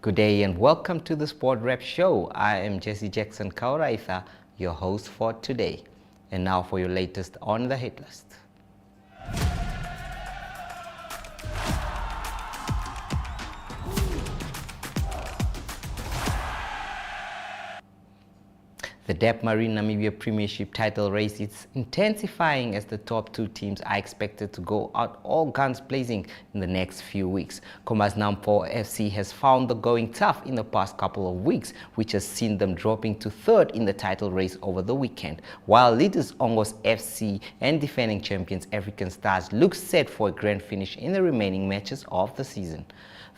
Good day and welcome to the Sport Rep Show. I am Jesse Jackson Kauraitha, your host for today. And now for your latest on the hit list. The Debmarine Namibia Premiership title race is intensifying as the top two teams are expected to go out all guns blazing in the next few weeks. Khomas Nampo FC has found the going tough in the past couple of weeks, which has seen them dropping to third in the title race over the weekend, while leaders Ongos FC and defending champions African Stars look set for a grand finish in the remaining matches of the season.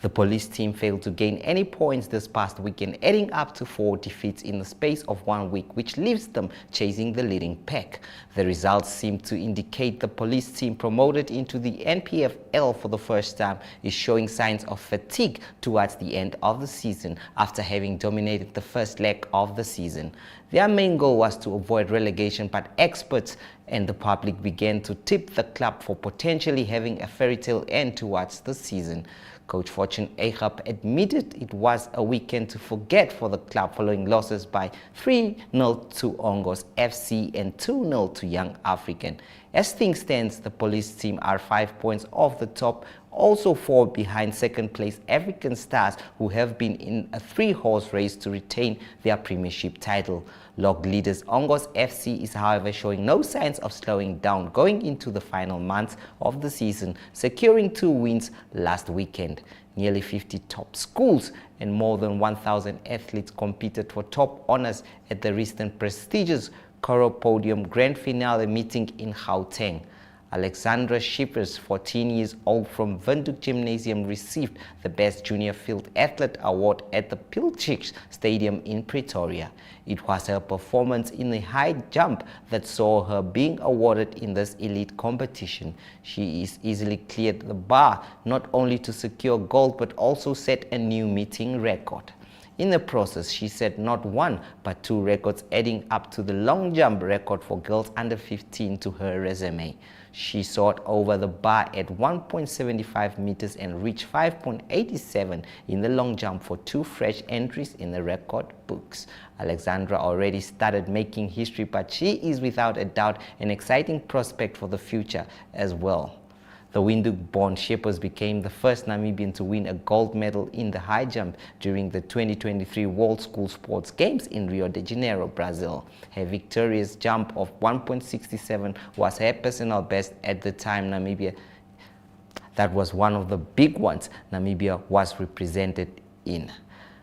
The police team failed to gain any points this past weekend, adding up to 4 defeats in the space of 1 week, which leaves them chasing the leading pack. The results seem to indicate the police team, promoted into the NPFL for the first time, is showing signs of fatigue towards the end of the season after having dominated the first leg of the season. Their main goal was to avoid relegation, but experts and the public began to tip the club for potentially having a fairy tale end towards the season. Coach Fortune Ehab admitted it was a weekend to forget for the club following losses by 3-0 to Ongos FC and 2-0 to Young African. As things stand, the police team are 5 points off the top, also 4 behind second place African Stars, who have been in a 3-horse race to retain their premiership title. Log leaders Ongos FC is however showing no signs of slowing down going into the final months of the season, securing 2 wins last weekend. Nearly 50 top schools and more than 1,000 athletes competed for top honors at the recent prestigious Koro Podium Grand Finale meeting in Gauteng. Alexandra Schippers, 14 years old from Windhoek Gymnasium, received the Best Junior Field Athlete Award at the Pilchicks Stadium in Pretoria. It was her performance in the high jump that saw her being awarded in this elite competition. She easily cleared the bar, not only to secure gold but also set a new meeting record. In the process, she set not 1 but 2 records, adding up to the long jump record for girls under 15 to her resume. She soared over the bar at 1.75 meters and reached 5.87 in the long jump for 2 fresh entries in the record books. Alexandra already started making history, but she is without a doubt an exciting prospect for the future as well. The Windhoek-born Schippers became the first Namibian to win a gold medal in the high jump during the 2023 World School Sports Games in Rio de Janeiro, Brazil. Her victorious jump of 1.67 was her personal best at the time. That was one of the big ones Namibia was represented in.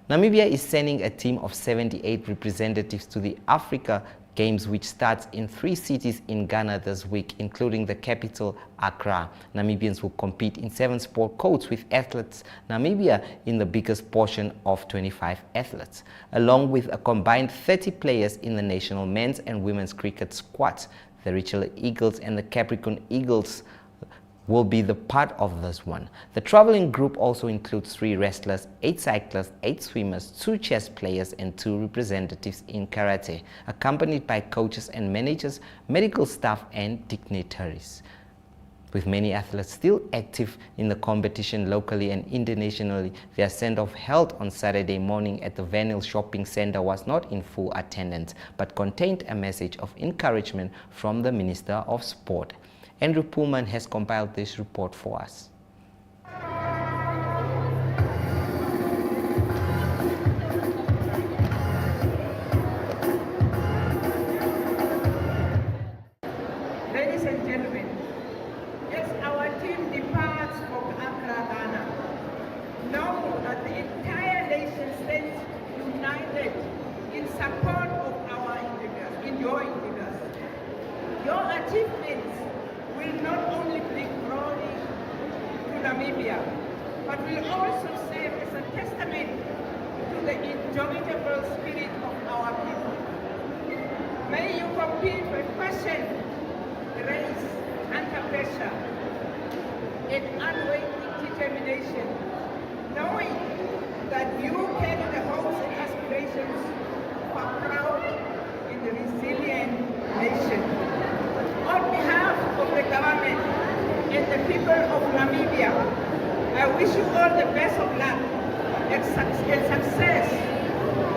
Namibia is sending a team of 78 representatives to the Africa Games, which starts in 3 cities in Ghana this week, including the capital, Accra. Namibians will compete in 7 sport codes with athletes Namibia in the biggest portion of 25 athletes, along with a combined 30 players in the national men's and women's cricket squads. The Richelieu Eagles and the Capricorn Eagles will be the part of this one. The traveling group also includes 3 wrestlers, 8 cyclists, 8 swimmers, 2 chess players and 2 representatives in karate, accompanied by coaches and managers, medical staff and dignitaries. With many athletes still active in the competition locally and internationally, their send-off held on Saturday morning at the Vanille Shopping Centre was not in full attendance, but contained a message of encouragement from the Minister of Sport. Andrew Pullman has compiled this report for us. Ladies and gentlemen, as our team departs from Accra, Ghana, know that the entire nation stands united in support of your endeavors. Your achievements will not only bring glory to Namibia, but will also serve as a testament to the indomitable spirit of our people. May you compete with passion, grace, under pressure, and unwavering determination, knowing that you carry the hopes and aspirations of a proud and resilient nation. On behalf of the government and the people of Namibia, I wish you all the best of luck and success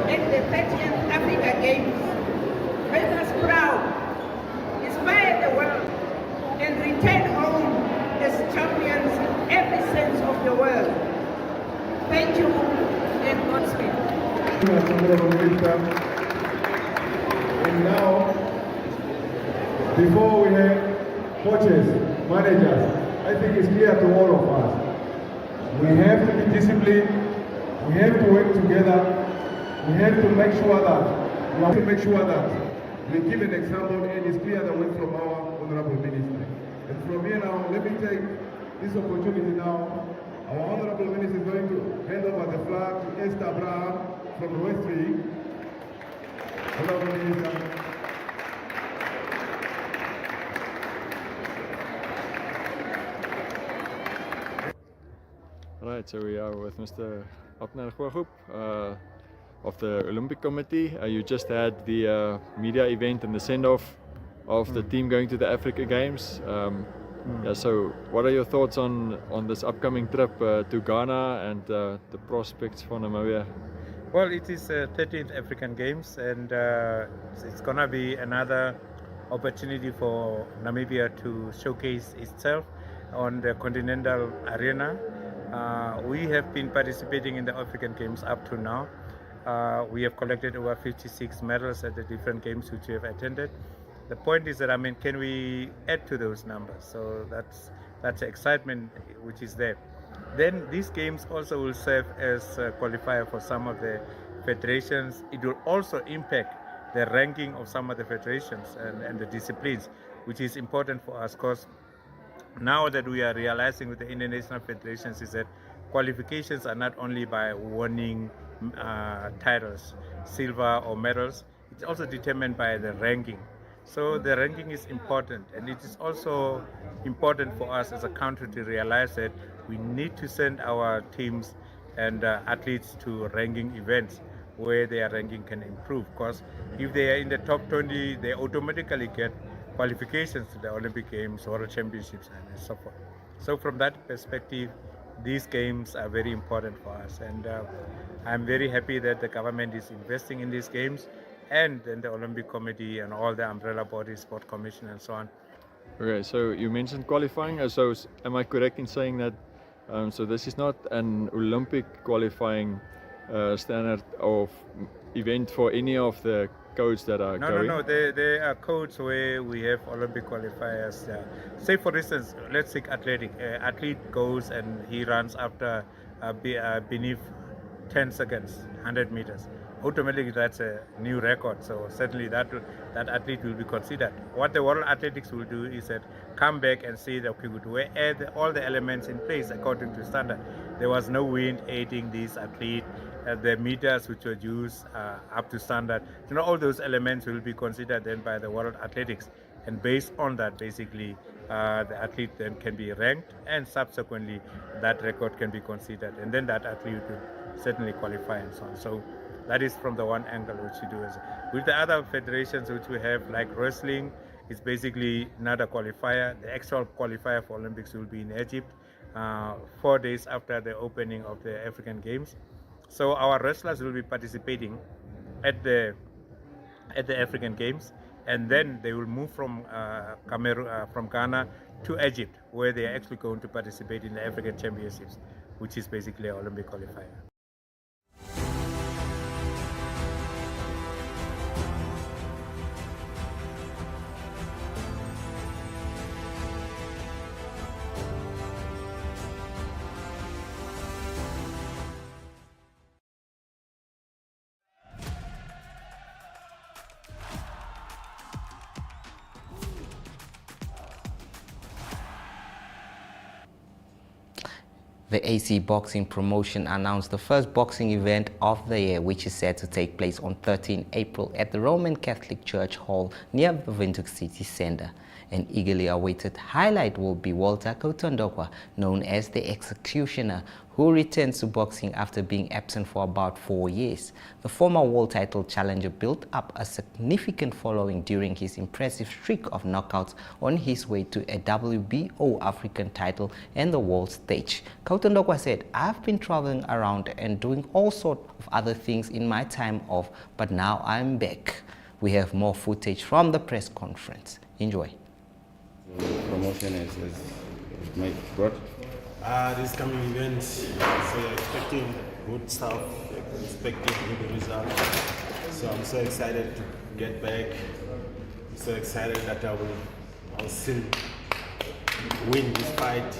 in the 30th Africa Games make us proud, inspire the world, and return home as champions in every sense of the word. Thank you and Godspeed. And now, before we have coaches, managers, I think it's clear to all of us. We have to be disciplined, we have to work together, we have to make sure that we give an example, and it's clear that went from our Honorable Minister. And from here now, let me take this opportunity now. Our Honorable Minister is going to hand over the flag to Esther Abraham from the West Wing. Honorable Minister. Right, so we are with Mr. Abner Gwagoop of the Olympic Committee. You just had the media event and the send-off of the team going to the Africa Games. Yeah, so what are your thoughts on this upcoming trip to Ghana and the prospects for Namibia? Well, it is 13th African Games, and it's gonna be another opportunity for Namibia to showcase itself on the continental arena. We have been participating in the African Games up to now. We have collected over 56 medals at the different games which we have attended. The point is that, I mean, can we add to those numbers? So that's the excitement which is there. Then these games also will serve as a qualifier for some of the federations. It will also impact the ranking of some of the federations and the disciplines, which is important for us, because now that we are realizing with the international federations is that qualifications are not only by winning titles, silver or medals, it's also determined by the ranking. So the ranking is important, and it is also important for us as a country to realize that we need to send our teams and athletes to ranking events where their ranking can improve, because if they are in the top 20, they automatically get qualifications to the Olympic Games, World Championships, and so forth. So from that perspective, these games are very important for us, and I'm very happy that the government is investing in these games, and then the Olympic Committee and all the umbrella bodies, Sport Commission and so on. Okay, so you mentioned qualifying. So am I correct in saying that so this is not an Olympic qualifying standard of event for any of the codes that are going? No. There are codes where we have Olympic qualifiers. Say, for instance, let's take athletic. Athlete goes and he runs after beneath 10 seconds, 100 meters. Automatically, that's a new record. So certainly that athlete will be considered. What the World Athletics will do is that come back and say that, okay, we add all the elements in place according to standard. There was no wind aiding this athlete. The meters which were used up to standard. You know, all those elements will be considered then by the World Athletics, and based on that, basically, the athlete then can be ranked, and subsequently that record can be considered, and then that athlete will certainly qualify and so on. So that is from the one angle which you do. With the other federations which we have, like wrestling, it's basically not a qualifier. The actual qualifier for Olympics will be in Egypt 4 days after the opening of the African Games. So our wrestlers will be participating at the African Games, and then they will move from from Ghana to Egypt, where they are actually going to participate in the African Championships, which is basically an Olympic qualifier. The AC Boxing Promotion announced the first boxing event of the year, which is set to take place on 13 April at the Roman Catholic Church Hall near the Windhoek City Centre. An eagerly awaited highlight will be Walter Kautondokwa, known as the Executioner, who returns to boxing after being absent for about 4 years. The former world title challenger built up a significant following during his impressive streak of knockouts on his way to a WBO African title and the world stage. Kautondokwa said, "I've been traveling around and doing all sorts of other things in my time off, but now I'm back." We have more footage from the press conference. Enjoy. Promotion is Mike brought. This coming event, so you're expecting good stuff, expecting good results. So I'm so excited to get back. I'm so excited that I'll still win this fight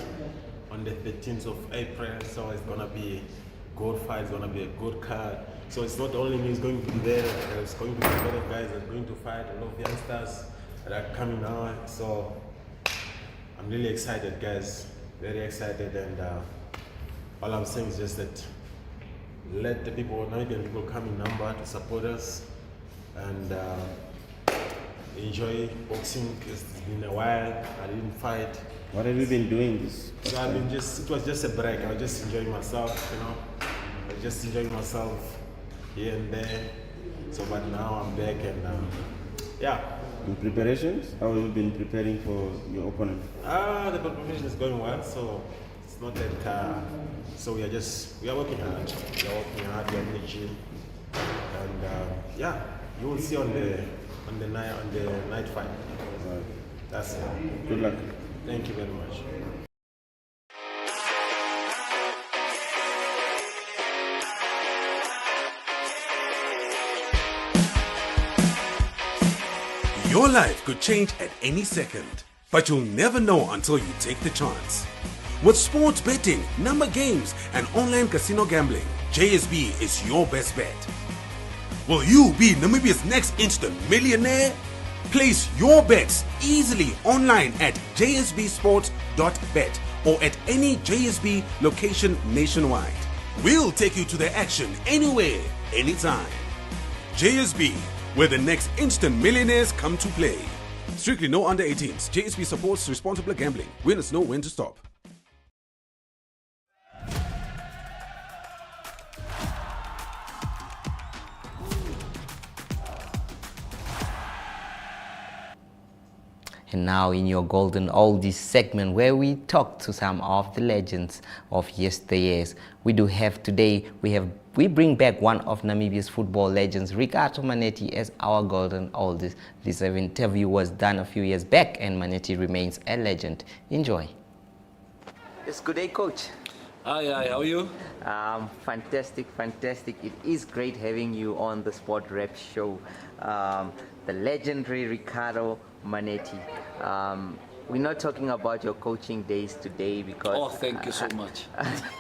on the 13th of April. So it's gonna be a good fight, it's gonna be a good card. So it's not only me who's going to be there, it's going to be a lot of guys that are going to fight, a lot of youngsters that are coming now. So I'm really excited, guys. Very excited, and all I'm saying is just that let the people, Namibian people, come in number to support us and enjoy boxing. It's been a while. I didn't fight. What have you been doing this? So I've been it was just a break. I was just enjoying myself, you know. I was just enjoying myself here and there. So, but now I'm back, and yeah. In preparations, how have you been preparing for your opponent? The preparation is going well, so it's not that. So we are working hard. We are working hard. We are in the gym, and yeah, you will see on the night fight. Right. That's it. Good luck. Thank you very much. Your life could change at any second, but you'll never know until you take the chance. With sports betting, number games, and online casino gambling, JSB is your best bet. Will you be Namibia's next instant millionaire? Place your bets easily online at jsbsports.bet or at any JSB location nationwide. We'll take you to the action anywhere, anytime. JSB, where the next instant millionaires come to play. Strictly no under 18s. JSB supports responsible gambling. Winners know when to stop. And now in your Golden Oldies segment, where we talk to some of the legends of yesteryears. We do have today, we bring back one of Namibia's football legends, Ricardo Manetti, as our Golden Oldies. This interview was done a few years back, and Manetti remains a legend. Enjoy. It's good day, Coach. Hi, how are you? Fantastic. It is great having you on the Sport Rep show. The legendary Ricardo Manetti. We're not talking about your coaching days today because... Oh, thank you so much.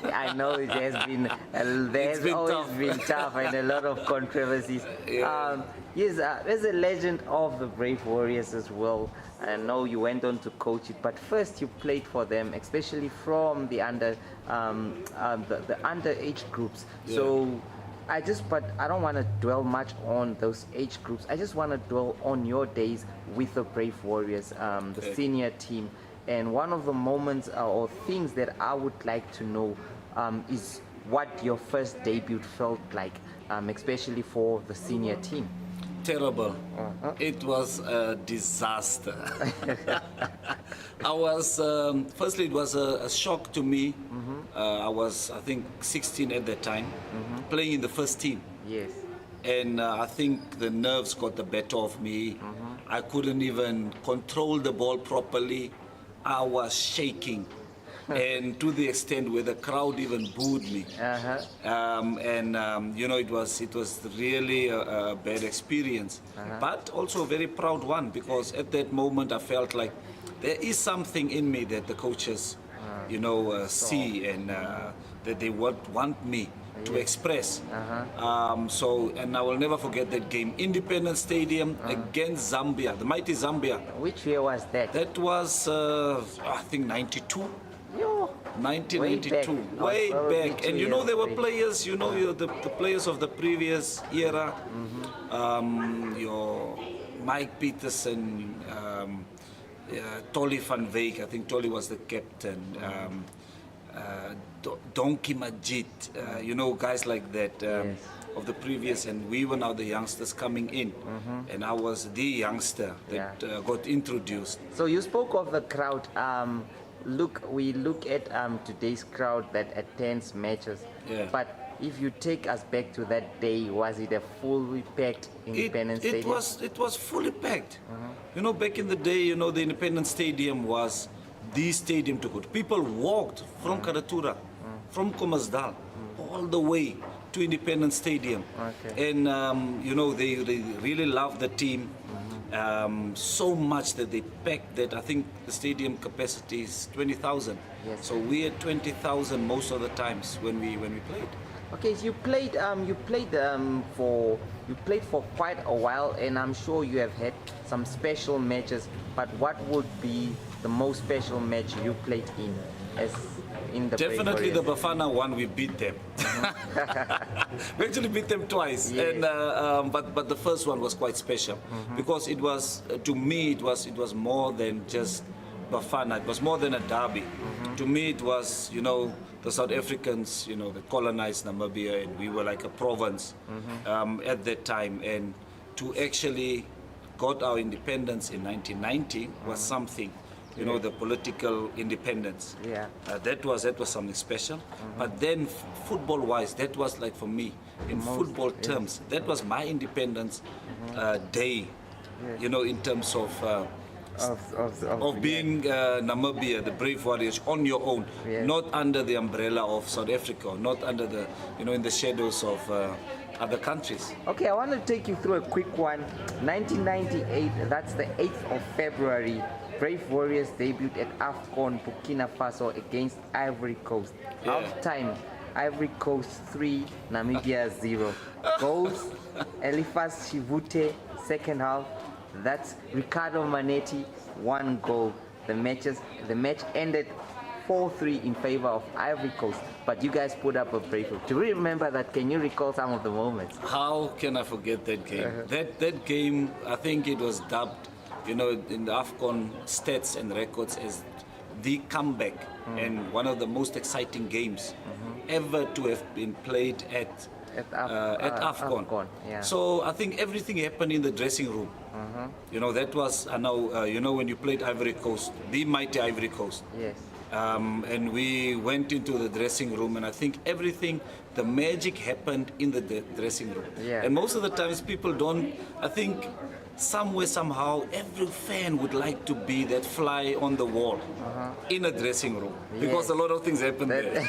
I know it has been, always been tough and a lot of controversies. Yeah. Yes, as a legend of the Brave Warriors as well, I know you went on to coach it, but first you played for them, especially from the under underage groups. Yeah. So but I don't want to dwell much on those age groups. I just want to dwell on your days with the Brave Warriors, the senior team. And one of the moments or things that I would like to know is what your first debut felt like, especially for the senior team. Terrible. It was a disaster. I was, firstly, it was a shock to me. I was, I think, 16 at that time, playing in the first team. Yes. And I think the nerves got the better of me. I couldn't even control the ball properly. I was shaking. And to the extent where the crowd even booed me. You know, it was really a bad experience, but also a very proud one, because at that moment I felt like there is something in me that the coaches, you know, see and that they want me to express. And I will never forget that game, Independence Stadium against Zambia, the mighty Zambia. Which year was that? That was, I think, 92. 1992, way back. And you know, there were players, you know, the players of the previous era, your Mike Peterson, Tolly van Wyk, I think Tolly was the captain. Donkey Majid, you know, guys like that of the previous, and we were now the youngsters coming in, and I was the youngster that got introduced. So you spoke of the crowd. We look at today's crowd that attends matches. Yeah. But if you take us back to that day, was it a fully packed Independence Stadium? It was fully packed. You know, back in the day, you know, the Independence Stadium was the stadium to go to. People walked from Karatura, from Kommersdal, all the way to Independence Stadium. Okay. And, you know, they really loved the team so much that they packed that. I think the stadium capacity is 20,000. Yes. So we had 20,000 most of the times when we played. Okay, so you played for quite a while, and I'm sure you have had some special matches. But what would be the most special match you played in the Definitely the Bafana one. We beat them. We actually beat them twice, Yes. and but the first one was quite special because it was to me it was more than just Bafana. It was more than a derby. To me, it was, you know, the South Africans, you know, that colonized Namibia, and we were like a province at that time. And to actually got our independence in 1990 was something, you know, the political independence. Yeah. That was something special. But then, football-wise, that was like for me, in football terms, that was my independence day. You know, in terms of being Namibia, the brave warriors, on your own, not under the umbrella of South Africa, not under the, you know, in the shadows of other countries. Okay, I want to take you through a quick one. 1998, that's the 8th of February. Brave Warriors debuted at AFCON Burkina Faso against Ivory Coast. Yeah. Half time, Ivory Coast 3, Namibia 0. Goals, Elifas Chivute, second half. That's Ricardo Manetti, 1 goal. The match ended 4-3 in favor of Ivory Coast, but you guys put up a brave. Do you remember that? Can you recall some of the moments? How can I forget that game? That game, I think it was dubbed, you know, in the AFCON stats and records as the comeback and one of the most exciting games ever to have been played at AFCON. Yeah. So I think everything happened in the dressing room. You know, that was, I know, you know, when you played Ivory Coast, the mighty Ivory Coast. Yes. And we went into the dressing room, and I think everything, the magic happened in the dressing room. Yeah. And most of the times people don't, I think somewhere, somehow, every fan would like to be that fly on the wall in a dressing room, because a lot of things happen there.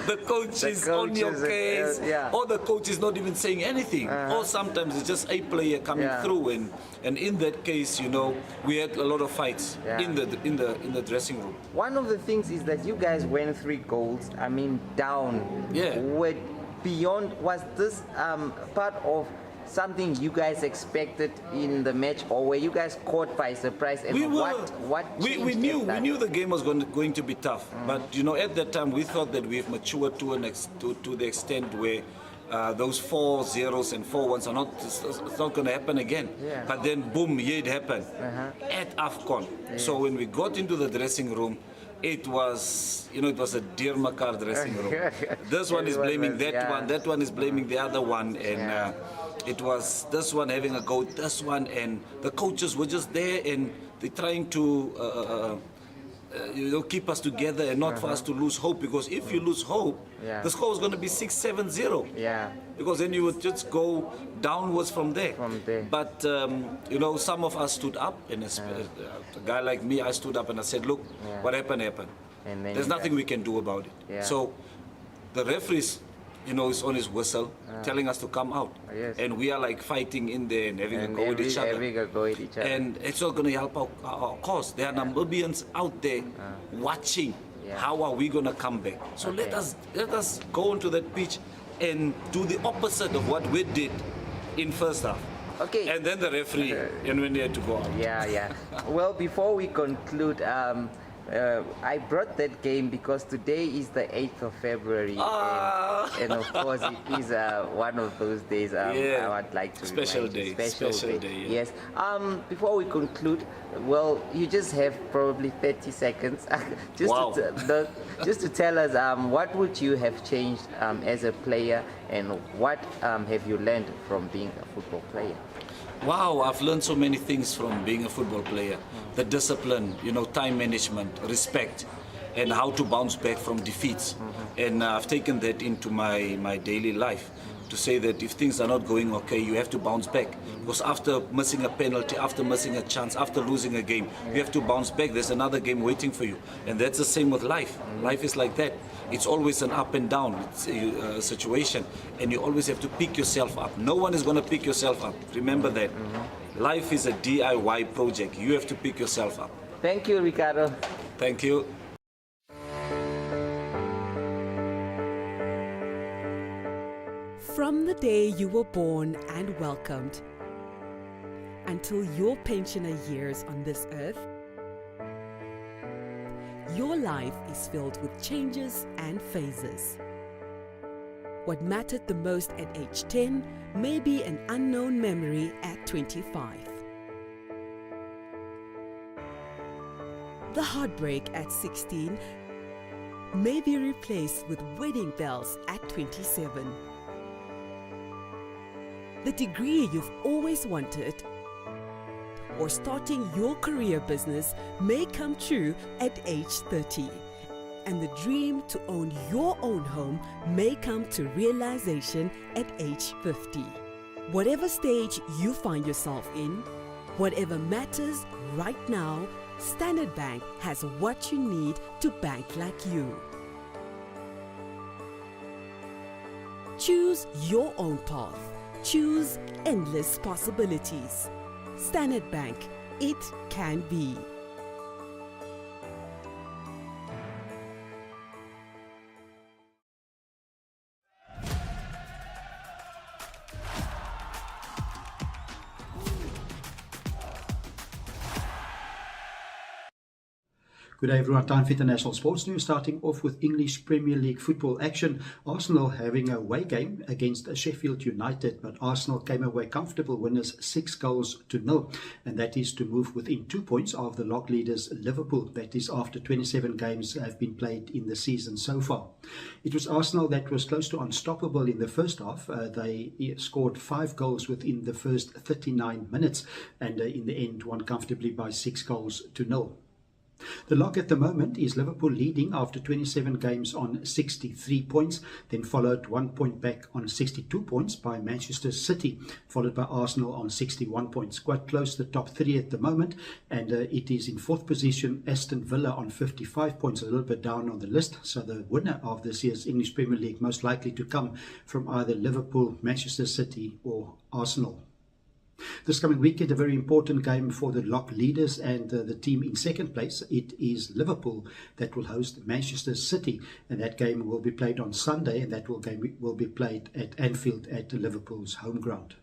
The coach is on your case, or the coach is not even saying anything, or sometimes it's just a player coming through, and in that case, you know, we had a lot of fights in the dressing room. One of the things is that you guys went 3 goals, I mean, down. Yeah. Was this part of something you guys expected in the match, or were you guys caught by surprise? And we knew the game was going to be tough, but you know, at that time we thought that we've matured to the extent where those 4 zeros and 4 ones are not, it's not going to happen again. Yeah. But then boom, here it happened at AFCON. So when we got into the dressing room, it was, you know, it was a Diermekaar dressing room. This one is blaming that one is blaming the other one, and it was this one having a go, this one, and the coaches were just there, and they're trying to you know, keep us together and not for us to lose hope, because if you lose hope, the score was going to be 6-7-0. Yeah. Because then you would just go downwards from there. But you know, some of us stood up, and a guy like me, I stood up and I said, look, what happened. And then there's nothing we can do about it. Yeah. So the referees, you know, is on his whistle, telling us to come out. Yes. And we are like fighting in there and having a go with each other. And it's not going to help our cause. There are Namibians out there watching. How are we going to come back? So let us go onto that pitch and do the opposite of what we did in first half. Okay. And then the referee, and when they had to go out. Well, before we conclude, I brought that game because today is the 8th of February, and of course it is one of those days I would like to Special remind you. day. Special day, yeah. Yes. Before we conclude, well, you just have probably 30 seconds just Wow. just to tell us what would you have changed as a player, and what have you learned from being a football player? Wow, I've learned so many things from being a football player. The discipline, time management, respect, and how to bounce back from defeats. And I've taken that into my daily life to say that if things are not going okay, you have to bounce back. Because after missing a penalty, after missing a chance, after losing a game, you have to bounce back. There's another game waiting for you. And that's the same with life. Life is like that. It's always an up and down situation. And you always have to pick yourself up. No one is going to pick yourself up. Remember that. Life is a DIY project. You have to pick yourself up. Thank you, Ricardo. Thank you. From the day you were born and welcomed until your pensioner years on this earth, your life is filled with changes and phases. What mattered the most at age 10 may be an unknown memory at 25. The heartbreak at 16 may be replaced with wedding bells at 27. The degree you've always wanted or starting your career business may come true at age 30. And the dream to own your own home may come to realization at age 50. Whatever stage you find yourself in, whatever matters right now, Standard Bank has what you need to bank like you. Choose your own path. Choose endless possibilities. Standard Bank, it can be. Good day everyone, time for international sports news, starting off with English Premier League football action. Arsenal having a away game against Sheffield United, but Arsenal came away comfortable winners 6-0, and that is to move within 2 points of the log leaders Liverpool. That is after 27 games have been played in the season so far. It was Arsenal that was close to unstoppable in the first half. They scored 5 goals within the first 39 minutes, and in the end won comfortably by 6-0. The log at the moment is Liverpool leading after 27 games on 63 points, then followed 1 point back on 62 points by Manchester City, followed by Arsenal on 61 points. Quite close to the top 3 at the moment, and it is in 4th position Aston Villa on 55 points, a little bit down on the list. So the winner of this year's English Premier League most likely to come from either Liverpool, Manchester City or Arsenal. This coming weekend, a very important game for the log leaders and the team in second place. It is Liverpool that will host Manchester City, and that game will be played on Sunday, and that game will be played at Anfield at Liverpool's home ground.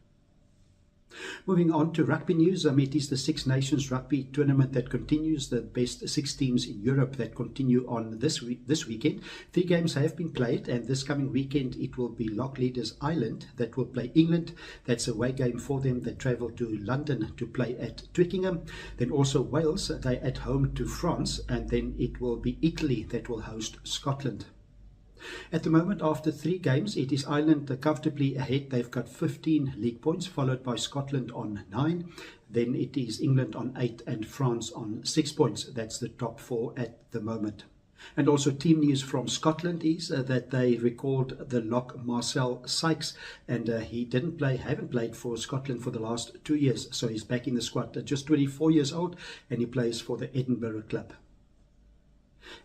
Moving on to rugby news, it is the Six Nations rugby tournament that continues, the best 6 teams in Europe that continue on this weekend. 3 games have been played, and this coming weekend it will be log leaders Ireland that will play England. That's a away game for them. They travel to London to play at Twickenham. Then also Wales, they at home to France, and then it will be Italy that will host Scotland. At the moment, after 3 games, it is Ireland comfortably ahead. They've got 15 league points, followed by Scotland on 9. Then it is England on 8 and France on 6 points. That's the top 4 at the moment. And also team news from Scotland is that they recalled the lock Marcel Sykes, and he haven't played for Scotland for the last 2 years. So he's back in the squad, just 24 years old, and he plays for the Edinburgh club.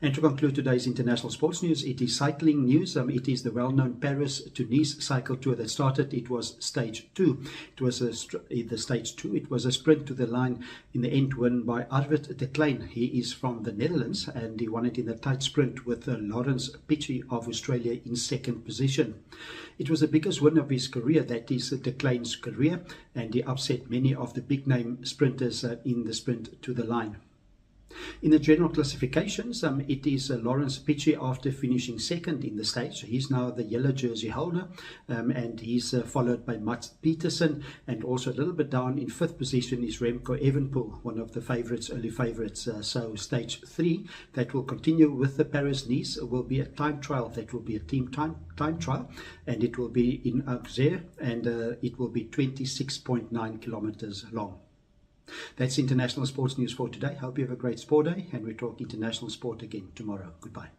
And to conclude today's international sports news, it is cycling news. It is the well-known Paris to Nice cycle tour that started. It was stage 2. It was It was a sprint to the line, in the end won by Arvid de Klein. He is from the Netherlands, and he won it in a tight sprint with Lawrence Pitchy of Australia in second position. It was the biggest win of his career, that is de Klein's career, and he upset many of the big-name sprinters in the sprint to the line. In the general classifications, it is Lawrence Pitchy after finishing second in the stage. He's now the yellow jersey holder, and he's followed by Mats Peterson, and also a little bit down in fifth position is Remco Evenepoel, one of the favourites, early favourites. So stage 3 that will continue with the Paris-Nice will be a time trial. That will be a team time trial, and it will be in Auxerre, and it will be 26.9 kilometres long. That's international sports news for today. Hope you have a great sport day, and we talk international sport again tomorrow. Goodbye.